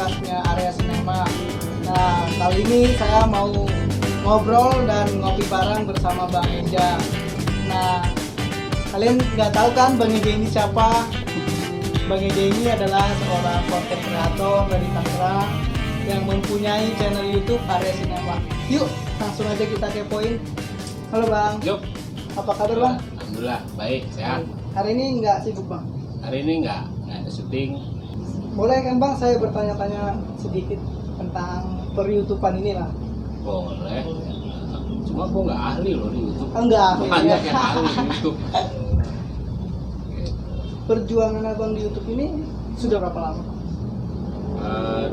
podcastnya Area Sinema. Nah, kali ini saya mau ngobrol dan ngopi bareng bersama Bang Eja. Nah, kalian nggak tahu kan Bang Eja ini siapa? Bang Eja ini adalah seorang content creator dari Tangerang yang mempunyai channel YouTube Area Sinema. Yuk, langsung aja kita kepoin. Halo Bang. Yuk. Apa kabar Bang? Alhamdulillah, baik, sehat. Hari ini nggak sibuk Bang? Hari ini nggak ada syuting. Boleh kan Bang saya bertanya-tanya sedikit tentang per-YouTubean ini lah? Boleh. Cuma gue nggak ahli loh di YouTube. Enggak. Banyak yang ahli di YouTube. Perjuangan Abang di YouTube ini sudah berapa lama?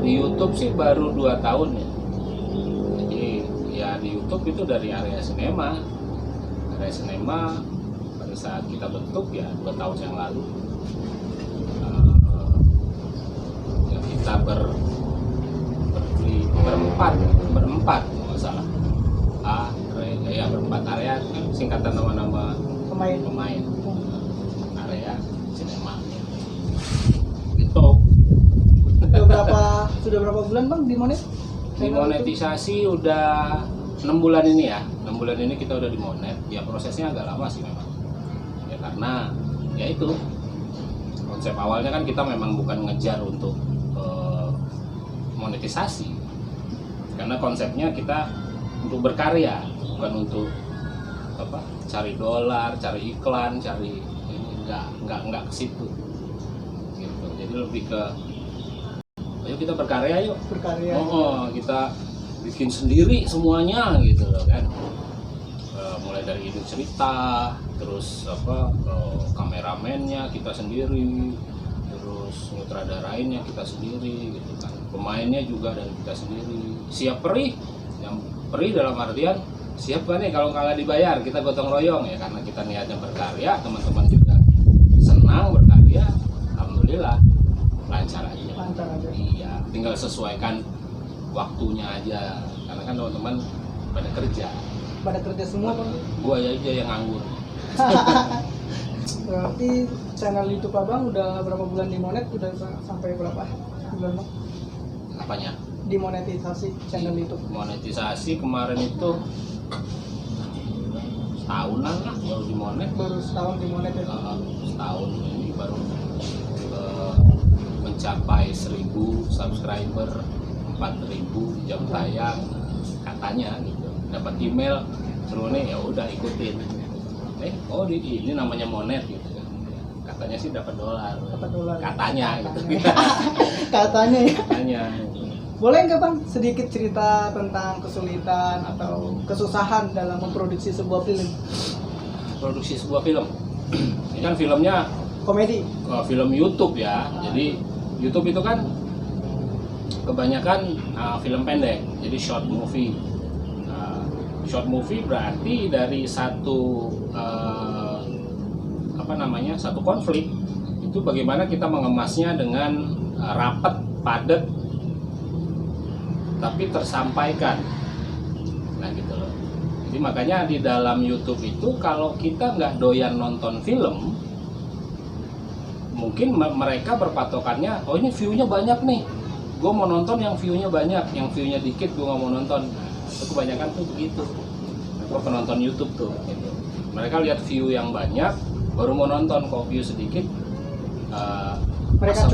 Di YouTube sih baru 2 tahun ya. Jadi ya di YouTube itu dari Area Sinema. Area Sinema pada saat kita bentuk ya 2 tahun yang lalu. Ya kita berempat nggak salah. Berempat area kan singkatan nama-nama pemain. Area Sinema. Gitu. Sudah berapa bulan Bang dimonet? Dimonetisasi udah 6 bulan ini ya. 6 bulan ini kita udah dimonet. Ya prosesnya agak lama sih memang. Ya karena ya itu konsep awalnya kan kita memang bukan ngejar untuk monetisasi. Karena konsepnya kita untuk berkarya, bukan untuk apa? Cari dolar, cari iklan, cari ini enggak ke situ. Gitu. Jadi lebih ke ayo kita berkarya yuk. Berkarya. Kita bikin sendiri semuanya gitu loh kan. Mulai dari ide cerita, terus kameramennya kita sendiri, terus sutradarainnya kita sendiri gitu kan. Pemainnya juga dari kita sendiri. Siap perih, yang perih dalam artian siap kan nih kalau kalah dibayar, kita gotong royong ya karena kita niatnya berkarya, teman-teman juga senang berkarya, alhamdulillah lancar aja. Iya, tinggal sesuaikan waktunya aja karena kan teman-teman pada kerja semua Bang. Gua aja yang nganggur. Berarti channel YouTube Abang udah berapa bulan dimonet? Udah sampai berapa bulan Bang? Apanya? Dimonetisasi channel YouTube. Monetisasi kemarin itu setahunan lah baru dimonet. Baru setahun dimonet ya? Setahun ini baru mencapai 1000 subscriber, 4000 jam tayang katanya gitu. Dapat email suruh nih ya udah ikutin. Ini namanya monet gitu kan. Katanya sih dapat dolar. Katanya gitu. Katanya. Boleh nggak Bang sedikit cerita tentang kesulitan atau kesusahan dalam memproduksi sebuah film? Produksi sebuah film. Ini kan filmnya Komedi. Film YouTube ya. Jadi YouTube itu kan kebanyakan film pendek. Jadi short movie. Short movie berarti dari satu satu konflik itu bagaimana kita mengemasnya dengan rapat, padat, tapi tersampaikan. Nah gitu loh. Jadi makanya di dalam YouTube itu kalau kita nggak doyan nonton film, mungkin mereka berpatokannya, oh ini view-nya banyak nih, gue mau nonton yang view-nya banyak, yang view-nya dikit gue nggak mau nonton. Nah, kebanyakan tuh begitu. Gue penonton YouTube tuh. Gitu. Mereka lihat view yang banyak, baru mau nonton. Kalau view sedikit, mereka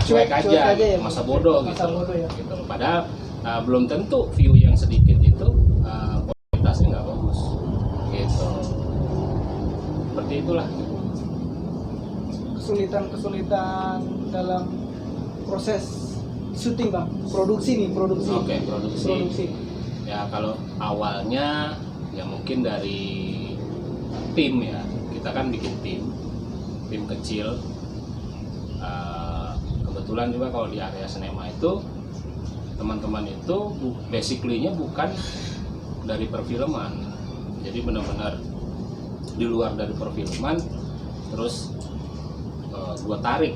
cuek aja ya, masa bodoh gitu. Ya. Gitu. Padahal belum tentu view yang sedikit itu kualitasnya nggak bagus. Gitu. Seperti itulah. Kesulitan dalam proses syuting Bang, produksi. Oke, produksi. Ya kalau awalnya ya mungkin dari tim ya, kita kan bikin tim kecil. Kebetulan juga kalau di Area Sinema itu teman-teman itu basically-nya bukan dari perfilman, jadi benar-benar di luar dari perfilman. Terus gua tarik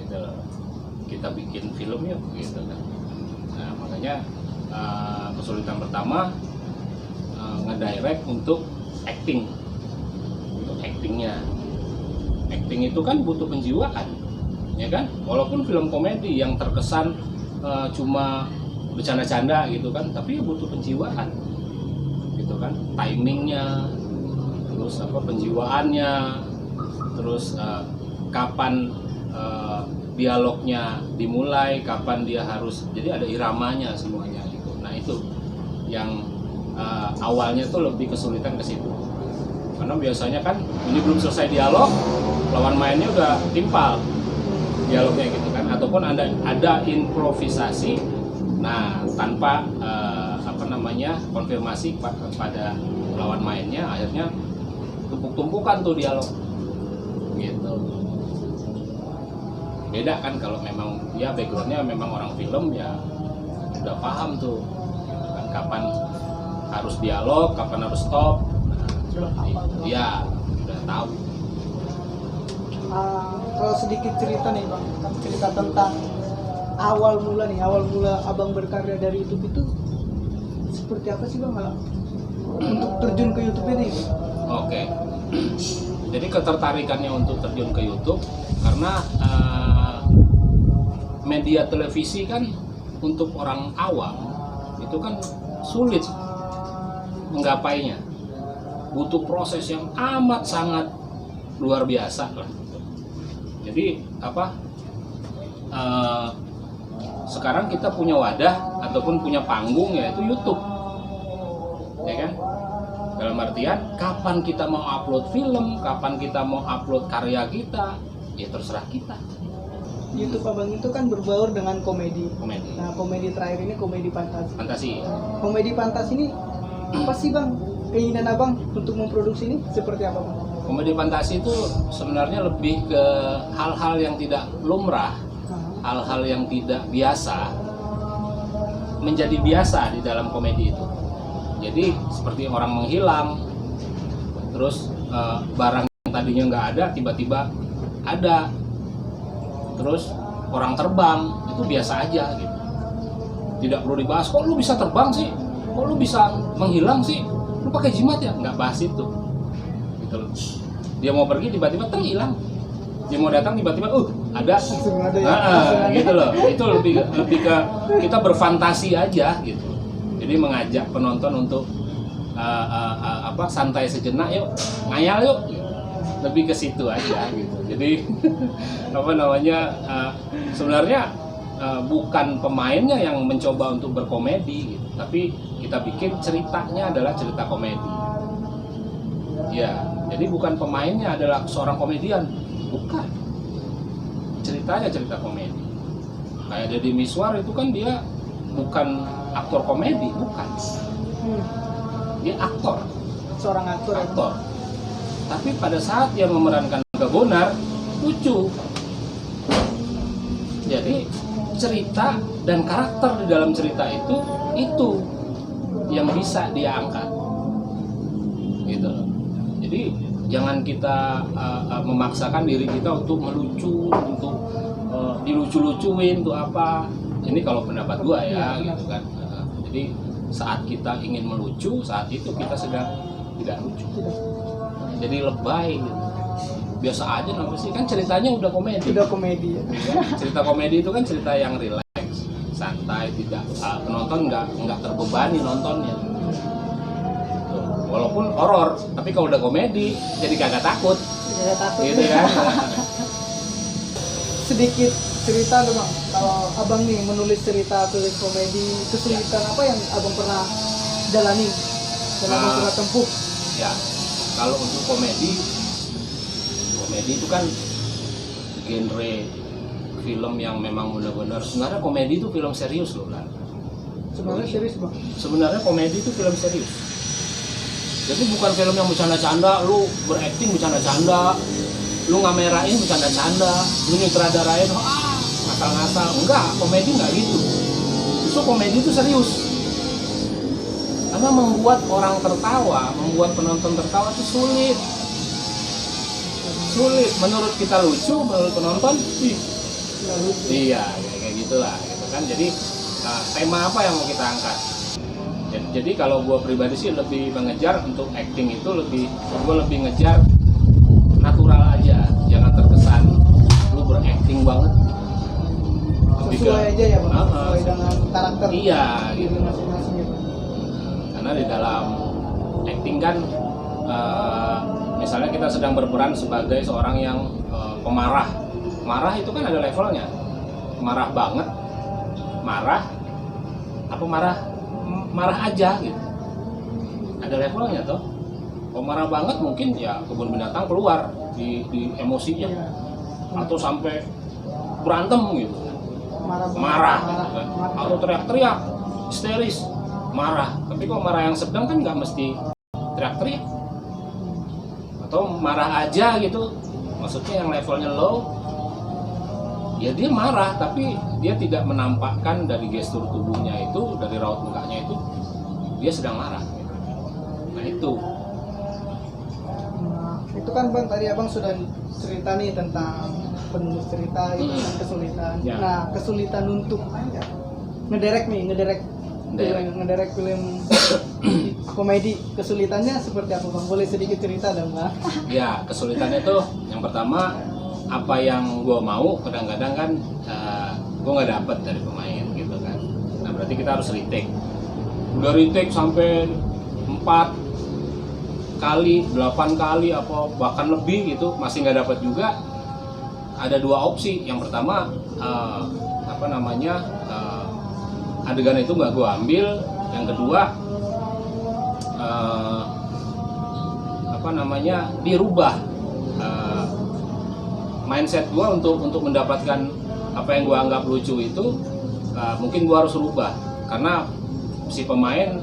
gitu, kita bikin film yuk gitu kan. Nah makanya kesulitan pertama ngedirect untuk acting. Acting itu kan butuh penjiwaan, ya kan? Walaupun film komedi yang terkesan cuma bercanda-canda gitu kan, tapi butuh penjiwaan gitu kan, timingnya, terus penjiwaannya, terus kapan dialognya dimulai, kapan dia harus, jadi ada iramanya semuanya gitu. Nah itu yang awalnya tuh lebih kesulitan ke situ, karena biasanya kan ini belum selesai dialog, lawan mainnya udah timpal dialognya gitu kan, ataupun ada improvisasi, nah tanpa konfirmasi pada lawan mainnya, akhirnya tumpuk-tumpukan tuh dialog gitu. Beda kan kalau memang ya backgroundnya memang orang film, ya udah paham tuh gitu kan, kapan harus dialog, kapan harus stop, ya udah tahu. Kalau sedikit cerita nih Bang, cerita tentang awal mula Abang berkarya dari YouTube itu seperti apa sih Bang untuk terjun ke YouTube ini? Oke. Jadi ketertarikannya untuk terjun ke YouTube karena media televisi kan untuk orang awam itu kan sulit menggapainya, butuh proses yang amat sangat luar biasa lah. Jadi sekarang kita punya wadah ataupun punya panggung, yaitu YouTube, ya kan? Dalam artian kapan kita mau upload film, kapan kita mau upload karya kita, ya terserah kita. YouTube Abang itu kan berbaur dengan komedi. Komedi. Nah, komedi terakhir ini komedi fantasi. Fantasi. Komedi fantasi ini apa sih Bang keinginan Abang untuk memproduksi ini seperti apa Bang? Komedi fantasi itu sebenarnya lebih ke hal-hal yang tidak lumrah, hal-hal yang tidak biasa menjadi biasa di dalam komedi itu. Jadi seperti orang menghilang, terus barang yang tadinya nggak ada tiba-tiba ada, terus orang terbang, itu biasa aja gitu, tidak perlu dibahas. Kok lu bisa terbang sih, kok lu bisa menghilang sih, lu pakai jimat ya, nggak bahas itu gitu loh. Dia mau pergi tiba-tiba terhilang, dia mau datang tiba-tiba ada, gitu loh. Itu lebih ke kita berfantasi aja gitu. Jadi mengajak penonton untuk santai sejenak, yuk ngayal yuk, lebih ke situ aja gitu. Jadi sebenarnya bukan pemainnya yang mencoba untuk berkomedi gitu, tapi kita bikin ceritanya adalah cerita komedi. Ya, jadi bukan pemainnya adalah seorang komedian, bukan. Ceritanya cerita komedi. Kayak Deddy Mizwar itu kan dia bukan aktor komedi, bukan. Dia aktor. Seorang aktor. Tapi pada saat dia memerankan Gabonar, lucu. Jadi cerita dan karakter di dalam cerita itu yang bisa dia angkat. Gitu. Jadi jangan kita memaksakan diri kita untuk melucu, untuk dilucu-lucuin, untuk apa. Ini kalau pendapat gua ya, gitu kan. Jadi saat kita ingin melucu, saat itu kita sedang tidak lucu. Jadi lebay gitu. Biasa aja namanya sih, kan ceritanya udah komedi. Udah komedi ya. Cerita komedi itu kan cerita yang rileks, santai, tidak penonton nggak terbebani nontonnya. Tuh. Walaupun horor, tapi kalau udah komedi jadi kagak takut. Kagak takut. Gitu kan. Sedikit cerita dong Bang, kalau Abang nih menulis cerita tulis komedi, kesulitan apa yang Abang pernah jalani dan Abang pernah tempuh? Ya, kalau untuk komedi itu kan genre film yang memang benar-benar, sebenarnya komedi itu film serius loh kan. Sebenarnya serius Bang. Sebenarnya komedi itu film serius. Jadi bukan film yang bercanda-canda, lu berakting bercanda-canda, lu ngamerain bercanda-canda, lu nyutradarain ngasal-ngasal. Enggak, komedi enggak gitu. Justru komedi itu serius. Karena membuat orang tertawa, membuat penonton tertawa itu sulit. Menurut kita lucu, menurut penonton lucu. Iya, kayak gitulah gitu kan. Jadi tema apa yang mau kita angkat? Jadi kalau gue pribadi sih lebih mengejar untuk acting itu gue lebih ngejar natural aja, jangan terkesan lu berakting banget. sesuai aja ya bang, Ah, sesuai dengan karakter iya diri gitu. masing-masing gitu. Karena di dalam acting kan misalnya kita sedang berperan sebagai seorang yang pemarah. Marah itu kan ada levelnya. Marah banget, marah, apa marah aja gitu. Ada levelnya toh. Kalau marah banget mungkin ya kebun binatang keluar di emosinya, atau sampai berantem gitu. Marah, atau teriak-teriak, histeris, marah. Tapi kalau marah yang sedang kan nggak mesti teriak-teriak, atau marah aja gitu. Maksudnya yang levelnya low, ya dia marah tapi dia tidak menampakkan dari gestur tubuhnya itu, dari raut mukanya itu dia sedang marah. Nah itu. Nah, itu kan bang tadi abang sudah cerita nih tentang penulis cerita itu kan kesulitan. Ya. Nah kesulitan untuk ngederek film komedi, kesulitannya seperti apa bang? Boleh sedikit cerita dong bang? Ya, kesulitannya tuh yang pertama, apa yang gue mau kadang-kadang kan gue nggak dapet dari pemain gitu kan. Nah berarti kita harus retake. Udah retake sampai 4 kali, 8 kali apa bahkan lebih gitu masih nggak dapet juga. Ada 2 opsi. Yang pertama adegan itu nggak gue ambil. Yang kedua dirubah mindset gue untuk mendapatkan apa yang gue anggap lucu itu. Mungkin gue harus rubah karena si pemain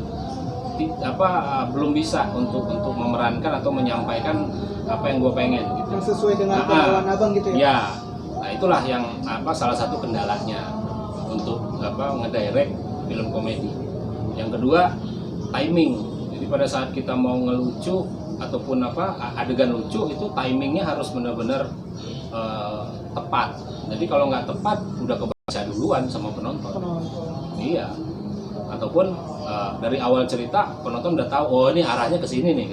belum bisa untuk memerankan atau menyampaikan apa yang gue pengen gitu. Yang sesuai dengan kemauan abang gitu ya? Ya, nah itulah yang salah satu kendalanya untuk ngedirect film komedi. Yang kedua, timing. Jadi pada saat kita mau ngelucu ataupun adegan lucu itu timingnya harus benar-benar tepat. Jadi kalau nggak tepat udah kebaca duluan sama penonton. Iya. Ataupun dari awal cerita penonton udah tahu, oh ini arahnya ke sini nih.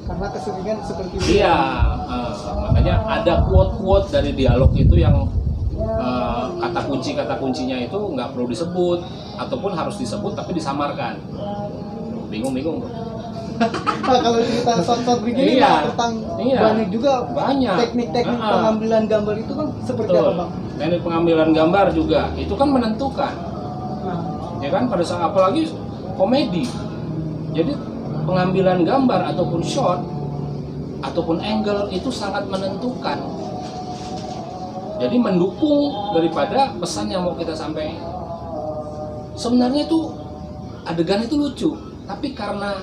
Karena keseringan seperti itu. Iya. Makanya ada quote-quote dari dialog itu yang kata kuncinya itu nggak perlu disebut ataupun harus disebut tapi disamarkan. Bingung. Nah, kalau kita short begini tentang banyak juga teknik-teknik pengambilan gambar itu kan seperti apa bang? Teknik pengambilan gambar juga itu kan menentukan. Ya kan pada saat apalagi komedi. Jadi pengambilan gambar ataupun shot ataupun angle itu sangat menentukan. Jadi mendukung daripada pesan yang mau kita sampaikan. Sebenarnya itu adegan itu lucu, tapi karena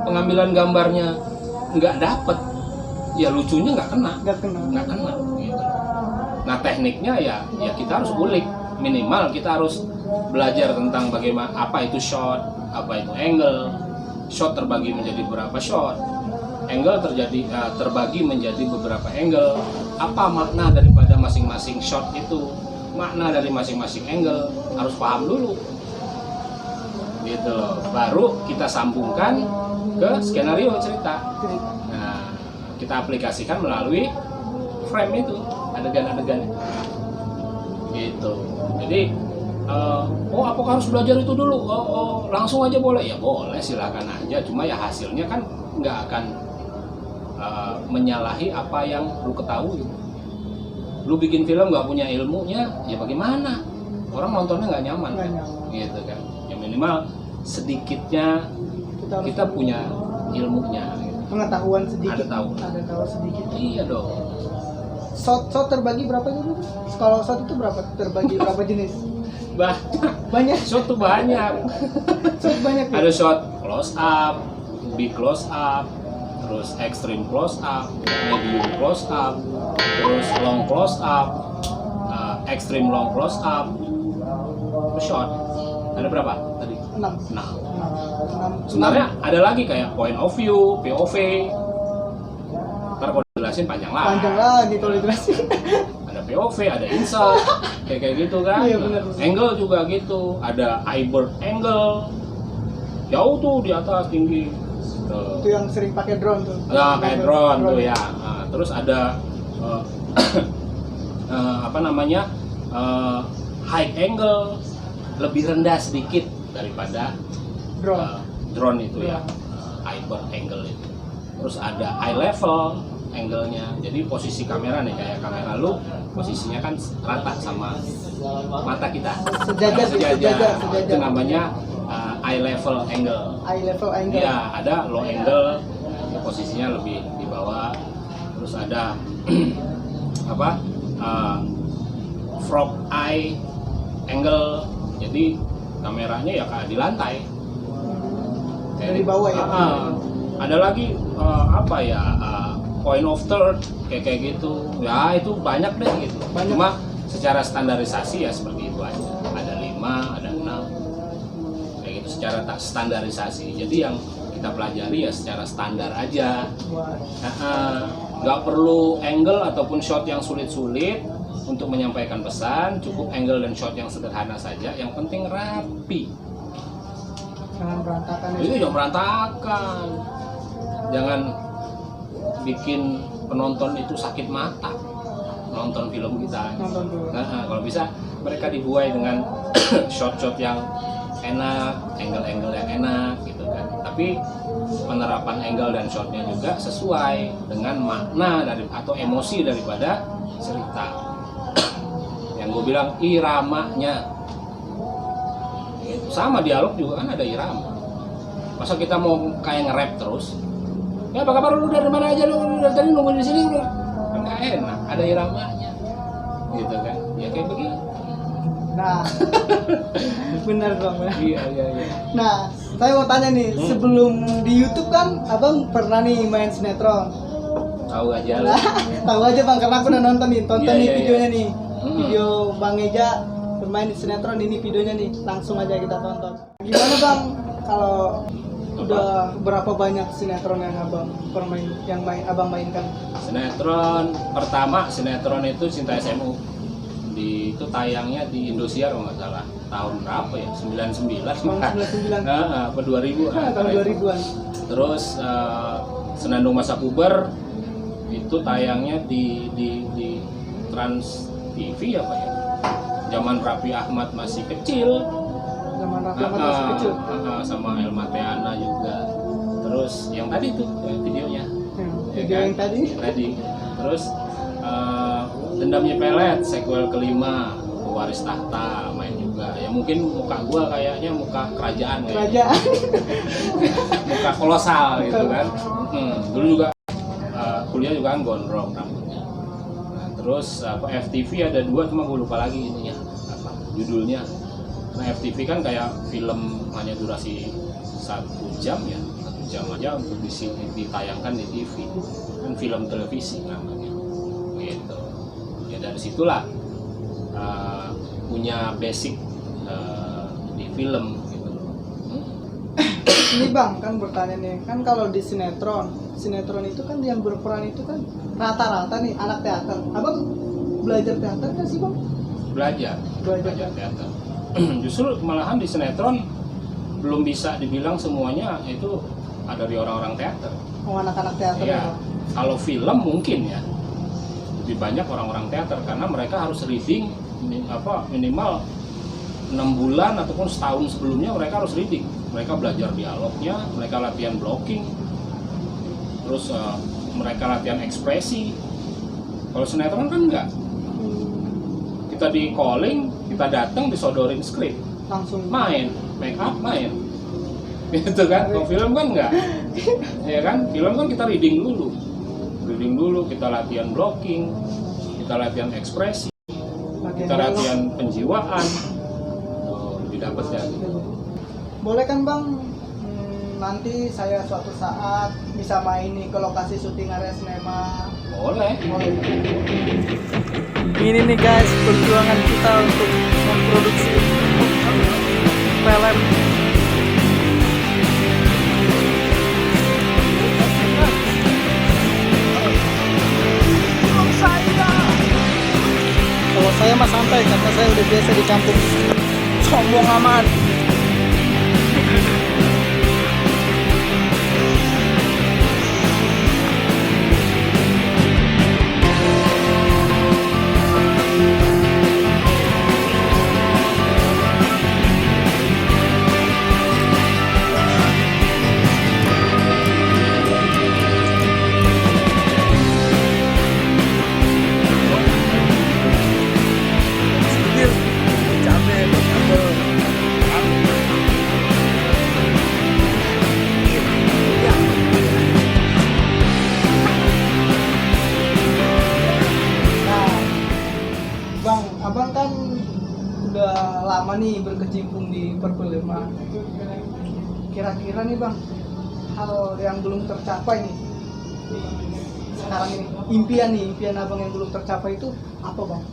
pengambilan gambarnya nggak dapet, ya lucunya nggak kena. Gitu. Nah tekniknya ya kita harus ulik. Minimal kita harus belajar tentang bagaimana apa itu shot, apa itu angle. Shot terbagi menjadi beberapa shot, angle terbagi menjadi beberapa angle. Apa makna daripada masing-masing shot itu, makna dari masing-masing angle harus paham dulu. Gitu loh. Baru kita sambungkan ke skenario cerita. Nah, kita aplikasikan melalui frame itu, adegan-adegan itu. Gitu. Jadi apakah harus belajar itu dulu? Langsung aja boleh? Ya boleh, silakan aja. Cuma ya hasilnya kan nggak akan menyalahi apa yang lu ketahui. Lu bikin film nggak punya ilmunya, ya bagaimana? Orang nontonnya nggak nyaman, gitu kan? Ya minimal sedikitnya kita punya ilmunya. Gitu. Pengetahuan sedikit. Ada tahu sedikit. Iya dong. Shot terbagi berapa itu? Kalau shot itu terbagi berapa jenis? Banyak. Shot tuh banyak. Shot banyak. Ya? Ada shot close up, big close up, terus extreme close up, medium close up, terus long close up, extreme long close up, terus shot. Ada berapa tadi? 6. Sebenarnya ada lagi kayak point of view, POV. Ntar kalau dijelasin panjang lagi kalau dijelasin. Ada POV, ada insert, kayak gitu kan. Iya, bener. Angle juga gitu, ada eyebird angle, jauh tuh di atas tinggi. Itu yang sering pakai drone tuh. Nah, kayak drone tuh ya. Nah, terus ada high angle lebih rendah sedikit daripada drone itu ya, hyper angle itu. Terus ada eye level angle-nya, jadi posisi kamera nih kayak kamera lu posisinya kan rata sama mata kita, sejajar. Itu namanya eye level angle. Eye level angle. Iya, ada low angle posisinya lebih di bawah. Terus ada frog eye angle, jadi kameranya ya kayak di lantai dari bawah ya. Ada lagi point of third kayak gitu ya, itu banyak deh gitu. Cuma secara standarisasi ya seperti itu aja, ada 5, ada 6 kayak gitu secara standarisasi. Jadi yang kita pelajari ya secara standar aja. Nggak perlu angle ataupun shot yang sulit-sulit untuk menyampaikan pesan, cukup angle dan shot yang sederhana saja, yang penting rapi. Jangan berantakan. Itu jangan berantakan, jangan bikin penonton itu sakit mata nonton film kita. Kalau bisa mereka dibuai dengan shot-shot yang enak, angle-angle yang enak gitu kan. Tapi penerapan angle dan shotnya juga sesuai dengan makna atau emosi daripada cerita. Yang gue bilang iramanya, sama dialog juga kan ada irama. Masa kita mau kayak nge-rap terus? Ya apa kabar lu, dari mana aja lu dari tadi nunggu di sini udah, kan nggak enak, ada iramanya, gitu kan? Ya kayak begitu. Nah, benar Bang. Iya. Nah, saya mau tanya nih, sebelum di YouTube kan Abang pernah nih main sinetron? Tahu aja lah. Tahu aja Bang, karena aku udah nonton nih videonya nih. Hmm. Video Bang Eja bermain di sinetron, ini videonya nih, langsung aja kita tonton. Gimana Bang kalau udah berapa banyak sinetron yang Abang Abang mainkan? Sinetron pertama, sinetron itu Cinta SMU. Itu tayangnya di Indosiar kalau nggak salah. Tahun berapa ya? 99. Tahun 99. Apa 2000? Tahun 2000-an. Terus Senandung Masa Puber itu tayangnya di Trans TV apa ya? Zaman Raffi Ahmad masih kecil. Sama Elma Teana juga. Terus yang tadi tuh videonya. Video yang tadi. Terus Dendamnya Pelet, sequel kelima, Pewaris Tahta main juga. Ya mungkin muka gua kayaknya muka kerajaan. Muka kolosal gitu kan. Dulu juga kuliah juga kan gondrong rambutnya. Nah, terus FTV ada 2, cuma gua lupa lagi ininya judulnya. Nah FTV kan kayak film hanya durasi 1 jam ya, 1 jam aja untuk ditayangkan di TV, kan film televisi namanya gitu. Ya dari situlah punya basic di film gitu. Ini Bang kan bertanya nih, kan kalau di sinetron itu kan yang berperan itu kan rata-rata nih anak teater. Abang belajar teater kan sih Bang? Belajar teater. Justru malahan di sinetron belum bisa dibilang semuanya itu ada dari orang-orang teater. Anak-anak teater ya. Kalau film mungkin ya lebih banyak orang-orang teater karena mereka harus reading minimal 6 bulan ataupun setahun sebelumnya mereka harus reading. Mereka belajar dialognya, mereka latihan blocking, terus mereka latihan ekspresi. Kalau sinetron kan enggak. Kita di calling, kita datang disodorin skrip, langsung main, make up main, gitu kan. Kalau film kan enggak, ya kan. Film kan kita reading dulu, kita latihan blocking, kita latihan ekspresi, kita latihan penjiwaan, lebih dapat ya. Boleh kan Bang, nanti saya suatu saat bisa main nih ke lokasi syuting area sinema? Boleh. Ini nih guys, perjuangan kita untuk memproduksi film. Kalau saya mah santai karena saya udah biasa di kampung. Sombong amat. nih berkecimpung di perfilman. Kira-kira nih Bang, hal yang belum tercapai nih di sekarang ini, impian Abang yang belum tercapai itu apa Bang?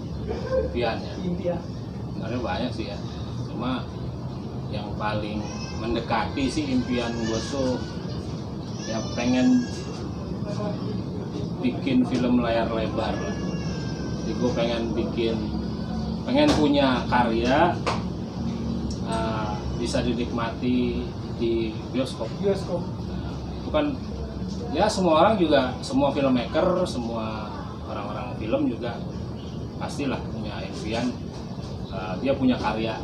Impiannya Impian. sebenarnya banyak sih ya, cuma yang paling mendekati sih impian gue tuh ya pengen bikin film layar lebar. Jadi gue pengen punya karya bisa dinikmati di bioskop. Itu kan ya semua orang juga, semua filmmaker, semua orang-orang film juga pastilah punya impian dia punya karya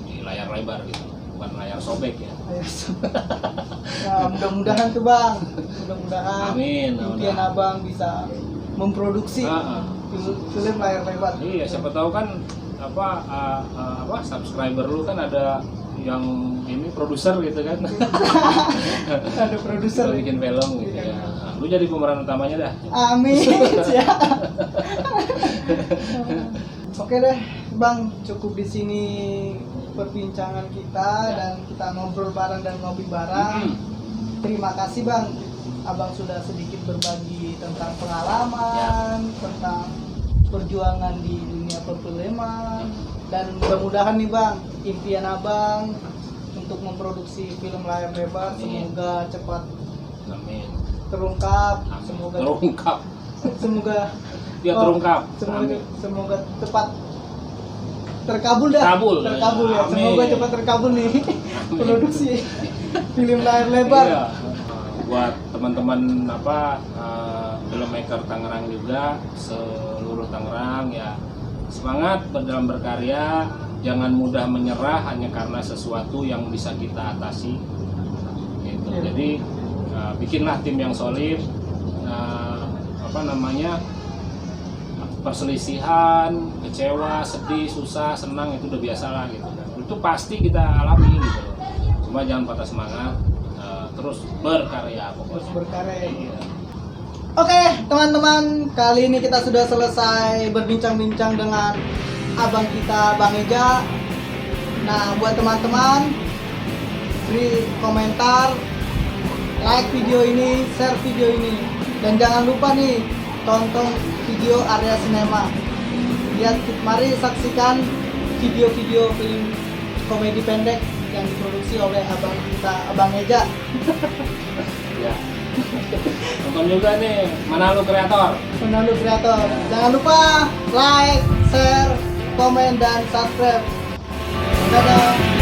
di layar lebar gitu, bukan layar sobek ya. Nah, mudah-mudahan tuh Bang, mudah-mudahan Amin. impian Abang bisa memproduksi film layar lebar. Iya, siapa tahu kan subscriber lu kan ada yang ini produser gitu kan. Ada produser Lu bikin film gitu ya. Nah, lu jadi pemeran utamanya dah. Amin. Siap. Oke deh, Bang, cukup di sini perbincangan kita dan kita ngobrol bareng dan ngopi bareng. Terima kasih Bang, Abang sudah sedikit berbagi tentang pengalaman, tentang perjuangan di dunia perfilman, dan mudah-mudahan nih Bang, impian Abang untuk memproduksi film layar lebar semoga cepat Amin. terungkap. Amin. Semoga Dia terungkap. semoga cepat terkabul dah. Terkabul ya. Amin. Semoga cepat terkabul nih produksi film layar lebar. Iya. Buat teman-teman filmmaker Tangerang juga, seluruh Tangerang ya, semangat dalam berkarya, jangan mudah menyerah hanya karena sesuatu yang bisa kita atasi. Gitu. Iya. Jadi bikinlah tim yang solid. Perselisihan, kecewa, sedih, susah, senang itu udah biasa lah gitu. Itu pasti kita alami gitu. Cuma jangan patah semangat, terus berkarya pokoknya. Terus berkarya. Iya. Oke, teman-teman, kali ini kita sudah selesai berbincang-bincang dengan abang kita, Bang Eja. Nah, buat teman-teman, beri komentar, like video ini, share video ini, dan jangan lupa nih tonton video Area Sinema. Mari saksikan video-video film komedi pendek yang diproduksi oleh abang kita, Abang Eja. Ya. Tonton juga nih Manalo Kreator. Manalo Kreator. Jangan lupa like, share, komen, dan subscribe. Dadah.